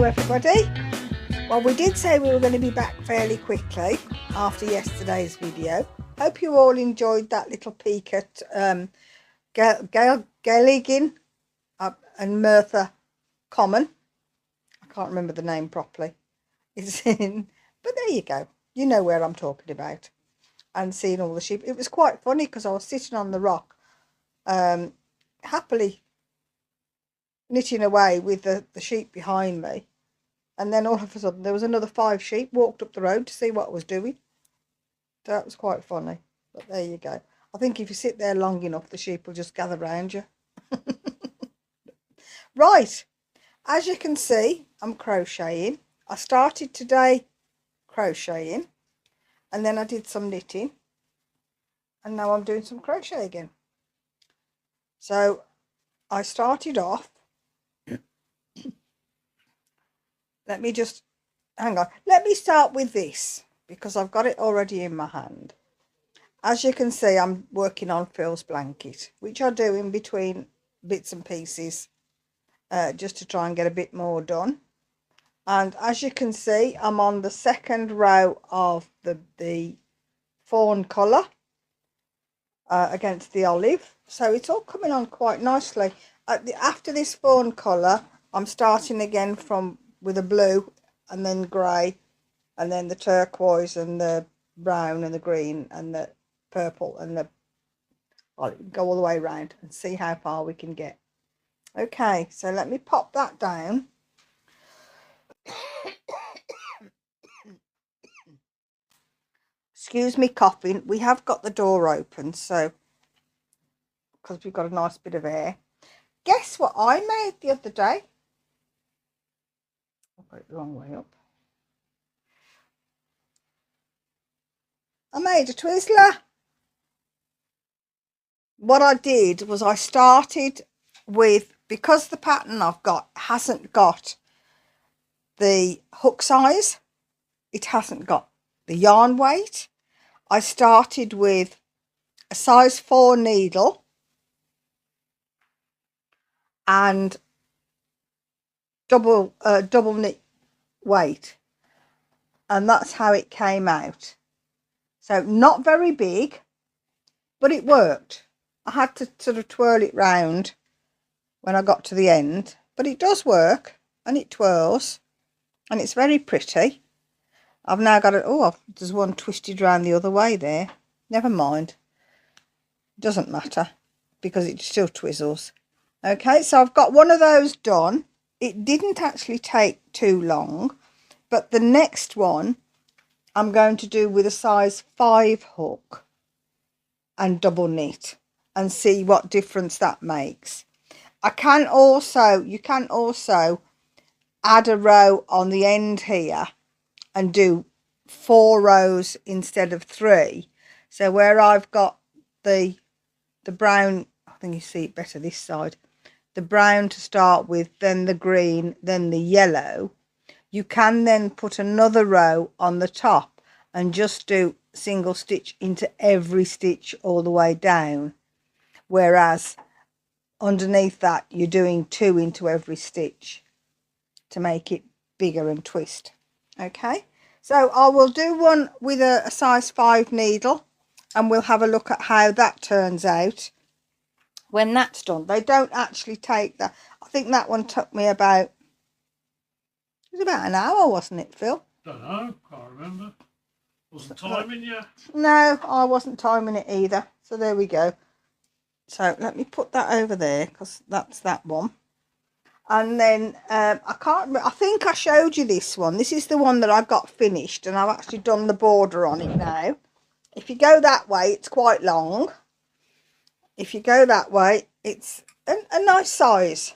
Hello everybody. Well, we did say we were going to be back fairly quickly after yesterday's video. Hope you all enjoyed that little peek at Gaeligan and Merthyr Common. I can't remember the name properly. It's in, but there you go. You know where I'm talking about. And seeing all the sheep. It was quite funny because I was sitting on the rock, happily knitting away with the sheep behind me. And then all of a sudden there was another 5 sheep walked up the road to see what I was doing. So that was quite funny. But there you go. I think if you sit there long enough, the sheep will just gather round you. Right. As you can see, I'm crocheting. I started today crocheting. And then I did some knitting. And now I'm doing some crochet again. So I started off. Let me just, hang on. Let me start with this because I've got it already in my hand. As you can see, I'm working on Phil's blanket, which I do in between bits and pieces, just to try and get a bit more done. And as you can see, I'm on the second row of the fawn colour against the olive. So it's all coming on quite nicely. After this fawn colour, I'm starting again with a blue and then grey and then the turquoise and the brown and the green and the purple and the, well, go all the way around and see how far we can get. Okay, so let me pop that down. Excuse me coughing. We have got the door open, so because we've got a nice bit of air. Guess what I made the other day? I put it the wrong way up. I made a Twizzler. What I did was I started with, because the pattern I've got hasn't got the hook size, it hasn't got the yarn weight, I started with a size 4 needle and double knit weight, and that's how it came out. So not very big, but it worked. I had to sort of twirl it round when I got to the end, but it does work and it twirls and it's very pretty. I've now got it. Oh, there's one twisted round the other way there. Never mind. Doesn't matter because it still twizzles. Okay, so I've got one of those done. It didn't actually take too long, but the next one I'm going to do with a size 5 hook and double knit and see what difference that makes. You can also add a row on the end here and do 4 rows instead of 3. So where I've got the brown, I think you see it better this side, the brown to start with, then the green, then the yellow, you can then put another row on the top and just do single stitch into every stitch all the way down, whereas underneath that you're doing 2 into every stitch to make it bigger and twist. Okay, so I will do one with a size 5 needle and we'll have a look at how that turns out when that's done. They don't actually take that. I think that one took me about, it was about an hour, wasn't it, Phil? Don't know, can't remember. Wasn't timing you? No, I wasn't timing it either. So there we go. So let me put that over there because that's that one. And then I can't remember, I think I showed you this one. This is the one that I got finished and I've actually done the border on it now. If you go that way, it's quite long. If you go that way, it's a nice size.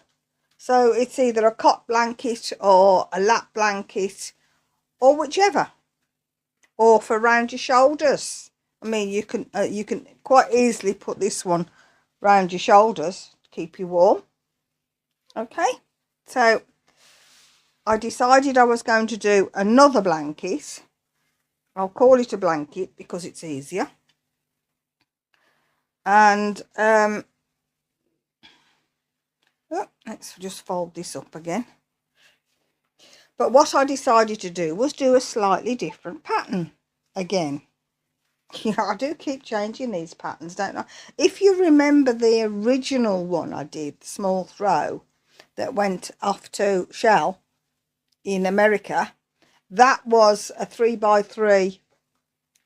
So it's either a cot blanket or a lap blanket or whichever. Or for round your shoulders. I mean, you can quite easily put this one round your shoulders to keep you warm. Okay, so I decided I was going to do another blanket. I'll call it a blanket because it's easier. And let's just fold this up again. But what I decided to do was do a slightly different pattern again. Yeah, I do keep changing these patterns, don't I? If you remember the original one I did, the small throw that went off to shell in America, that was a 3x3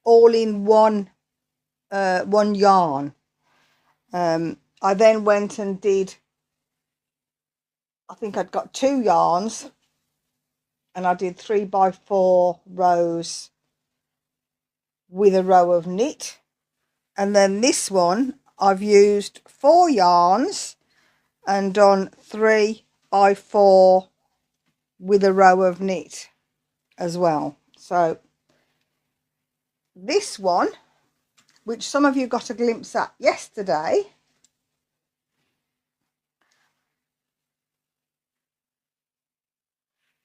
all in one yarn. I then went and did, I think I'd got 2 yarns, and I did 3x4 rows with a row of knit. And then this one I've used 4 yarns and done 3x4 with a row of knit as well. So this one, which some of you got a glimpse at yesterday,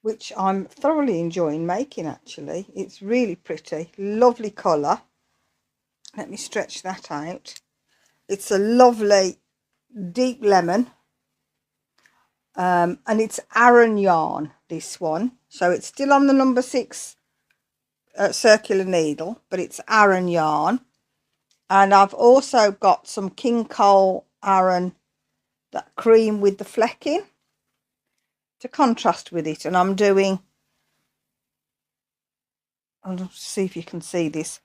which I'm thoroughly enjoying making actually. It's really pretty, lovely colour. Let me stretch that out. It's a lovely deep lemon, and it's Aran yarn, this one. So it's still on the number 6 circular needle, but it's Aran yarn. And I've also got some King Cole Aran, that cream with the flecking, to contrast with it. And I'm doing, I'll see if you can see this,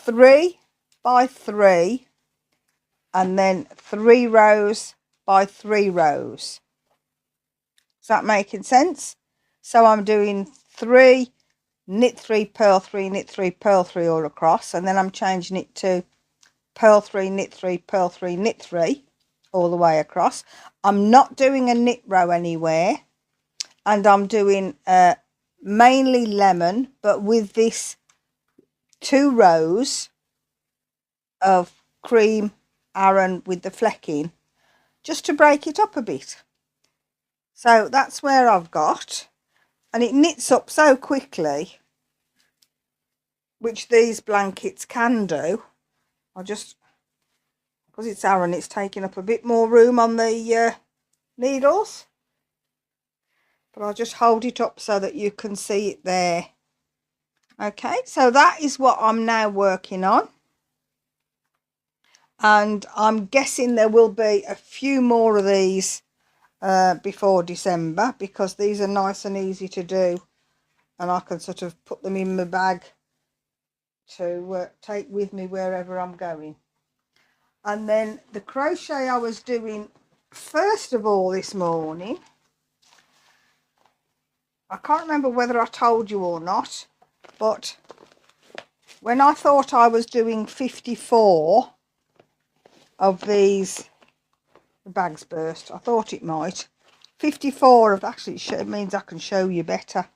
3x3 and then 3 rows by 3 rows. Is that making sense? So I'm doing 3, knit 3, purl 3, knit 3, purl 3 all across, and then I'm changing it to purl 3, knit 3, purl 3, knit 3 all the way across. I'm not doing a knit row anywhere, and I'm doing mainly lemon, but with this 2 rows of cream Aran with the flecking, just to break it up a bit. So that's where I've got, and it knits up so quickly, which these blankets can do. I'll just, because it's Aran, it's taking up a bit more room on the needles, but I'll just hold it up so that you can see it there. Okay, so that is what I'm now working on, and I'm guessing there will be a few more of these before December, because these are nice and easy to do, and I can sort of put them in my bag to take with me wherever I'm going. And then the crochet I was doing first of all this morning, I can't remember whether I told you or not, but when I thought I was doing 54 of these, the bag's burst, I thought it might, 54 of, actually it means I can show you better,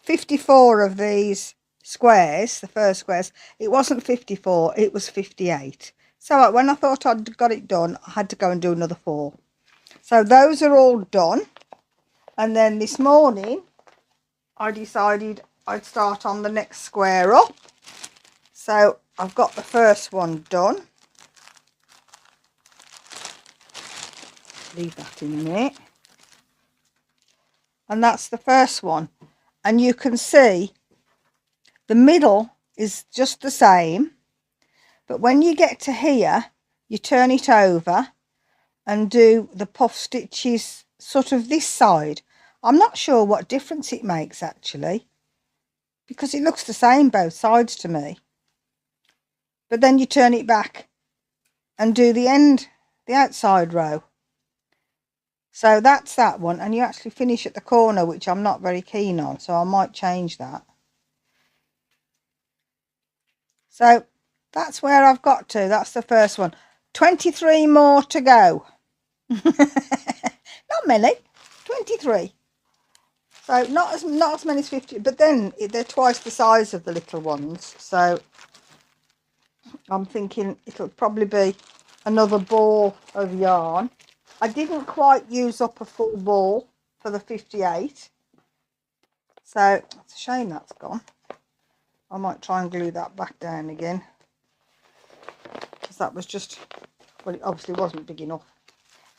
54 of these squares, the first squares, it wasn't 54, it was 58. So when I thought I'd got it done, I had to go and do another 4. So those are all done. And then this morning I decided I'd start on the next square up. So I've got the first one done. Leave that in there. And that's the first one. And you can see the middle is just the same, but when you get to here, you turn it over and do the puff stitches sort of this side. I'm not sure what difference it makes actually, because it looks the same both sides to me. But then you turn it back and do the end, the outside row. So that's that one, and you actually finish at the corner, which I'm not very keen on, so I might change that. So that's where I've got to. That's the first one. 23 more to go. Not many, 23. So not as many as 50, but then they're twice the size of the little ones. So I'm thinking it'll probably be another ball of yarn. I didn't quite use up a full ball for the 58. So it's a shame that's gone. I might try and glue that back down again, because that was just, well, it obviously wasn't big enough.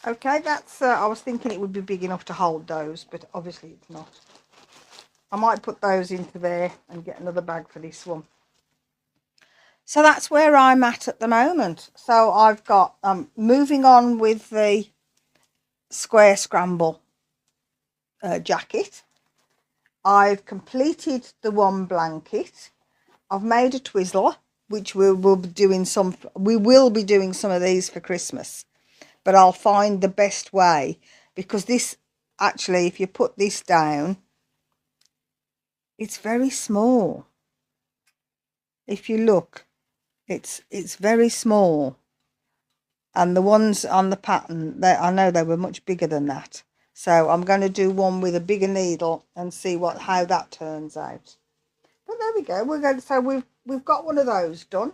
Okay, that's I was thinking it would be big enough to hold those, but obviously it's not. I might put those into there and get another bag for this one. So that's where I'm at the moment. So I've got moving on with the square scramble jacket. I've completed the one blanket. I've made a twizzler, which we will be doing some. We will be doing some of these for Christmas, but I'll find the best way, because this actually, if you put this down, it's very small. If you look, it's very small, and the ones on the pattern, I know they were much bigger than that. So I'm going to do one with a bigger needle and see how that turns out. But there we go. So we've got one of those done.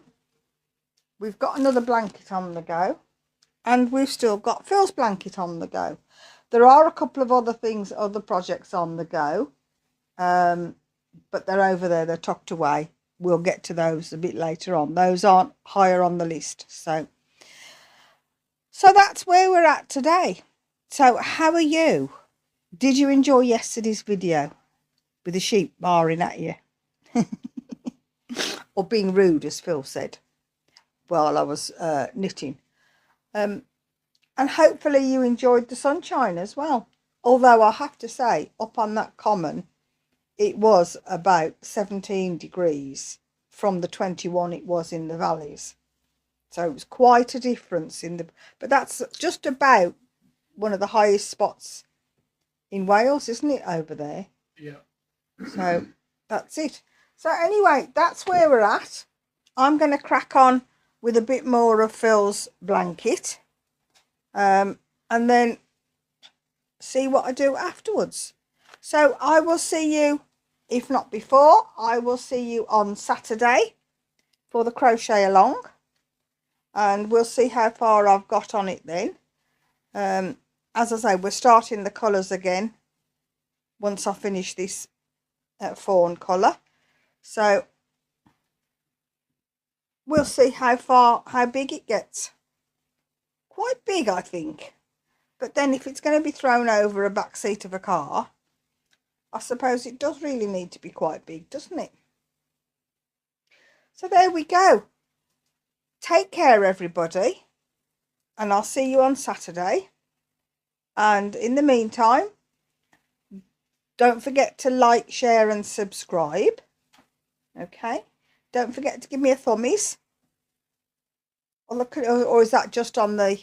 We've got another blanket on the go, and we've still got Phil's blanket on the go. There are a couple of other projects on the go, but they're over there. They're tucked away. We'll get to those a bit later on. Those aren't higher on the list. So that's where we're at today. So how are you? Did you enjoy yesterday's video with the sheep barring at you? Or being rude, as Phil said, while I was knitting. And hopefully you enjoyed the sunshine as well. Although I have to say, up on that common, it was about 17 degrees from the 21 it was in the valleys. So it was quite a difference but that's just about one of the highest spots in Wales, isn't it, over there? Yeah. So that's it. So anyway, that's where we're at. I'm going to crack on with a bit more of Phil's blanket, and then see what I do afterwards. So I will see you, if not before, I will see you on Saturday for the crochet along, and we'll see how far I've got on it then. As I say, we're starting the colours again once I finish this fawn colour. So we'll see how big it gets. Quite big, I think. But then if it's going to be thrown over a back seat of a car, I suppose it does really need to be quite big, doesn't it? So there we go. Take care, everybody, and I'll see you on Saturday. And in the meantime, don't forget to like, share and subscribe. Okay? Don't forget to give me a thummies. Or is that just on the...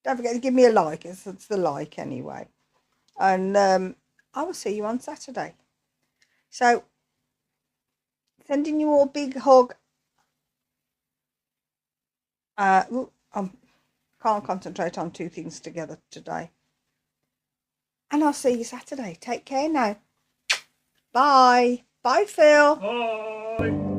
Don't forget to give me a like. It's the like anyway. And I will see you on Saturday. So, sending you all a big hug. I can't concentrate on two things together today. And I'll see you Saturday. Take care now. Bye. Bye, Phil. Bye.